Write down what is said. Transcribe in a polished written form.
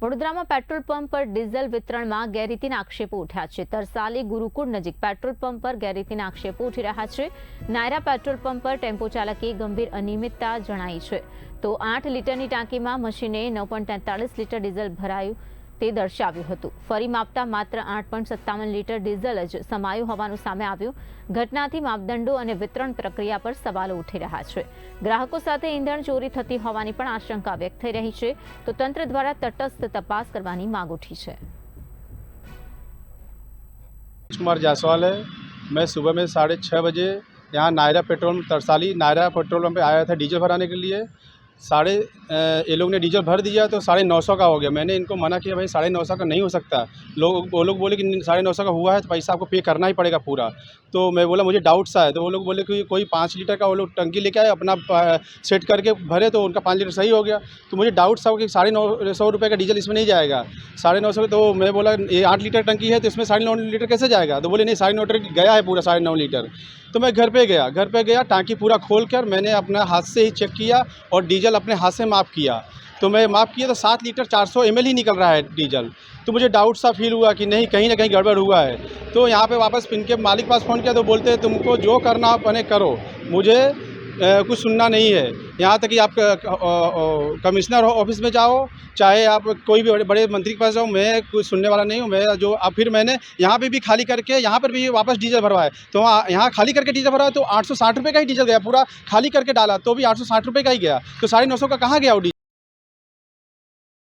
વડોદરામાં petrol pump પર diesel વિતરણમાં ગેરરીતિના આક્ષેપો ઉઠ્યા છે। તરસાલી ગુરુકુળ નજીક પેટ્રોલ પંપ પર ગેરરીતિના આક્ષેપો ઉઠી રહ્યા છે। નાયરા પેટ્રોલ પંપ પર ટેમ્પો ચાલકે ગંભીર અનિયમિતતા જણાઈ છે તો 8 લીટરની ટાંકીમાં મશીને 9.43 લીટર ડીઝલ ભરાયું તે દર્શાવ્યું હતું। ફરી માપતા માત્ર 8.57 લીટર ડીઝલ જ સમાયું હોવાનું સામે આવ્યું। ઘટનાથી માપદંડો અને વિતરણ પ્રક્રિયા પર સવાલો ઉઠી રહ્યા છે। ગ્રાહકો સાથે ઈંધણ ચોરી થતી હોવાની પણ આશંકા વ્યક્ત થઈ રહી છે તો તંત્ર દ્વારા તટસ્થ તપાસ કરવાની માંગ ઉઠી છે। कुमार जायसवाल है। मैं सुबह में 6:30 बजे यहाँ Nayara petrol Tarsali Nayara petrol pump पे आया था डीजल भराने के लिए। ये लोग ने डीजल भर दिया तो 950 का हो गया। मैंने इनको मना किया भाई 950 का नहीं हो सकता। वो लोग बोले कि 950 का हुआ है तो पैसा आपको पे करना ही पड़ेगा पूरा। तो मैं बोला मुझे डाउट सा है, तो वो लोग बोले कि कोई 5 लीटर का वो लोग टंकी लेके आए अपना सेट करके भरे तो उनका 5 लीटर सही हो गया। तो मुझे डाउट सा हो कि 950 रुपये का डीजल इसमें नहीं जाएगा। 950। तो मैं बोला ये 8 लीटर टंकी है तो इसमें 9.5 लीटर कैसे जाएगा? तो बोले नहीं 9.5 लीटर गया है पूरा 9.5 लीटर। तो मैं घर पे गया टांकी पूरा खोल कर मैंने अपना हाथ से ही चेक किया और डीजल अपने हाथ से माप किया। तो मैं माप किया तो 7 लीटर 400 ml ही निकल रहा है डीजल। तो मुझे डाउट सा फील हुआ कि नहीं कहीं ना कहीं गड़बड़ हुआ है। तो यहाँ पे वापस इनके मालिक पास फ़ोन किया तो बोलते हैं तुमको जो करना आप अपने करो, मुझे कुछ सुनना नहीं है। यहाँ तक कि आप कमिश्नर ऑफिस में जाओ, चाहे आप कोई भी बड़े मंत्री के पास जाओ, मैं कुछ सुनने वाला नहीं हूँ। मैं जो अब फिर मैंने यहाँ पे भी खाली करके यहाँ पर भी वापस डीजल भरवाया। तो यहाँ खाली करके डीजल भरवाया तो 860 रुपये का ही डीजल गया। पूरा खाली करके डाला तो भी 860 रुपये का ही गया। तो 950 का कहाँ गया वो डीजल?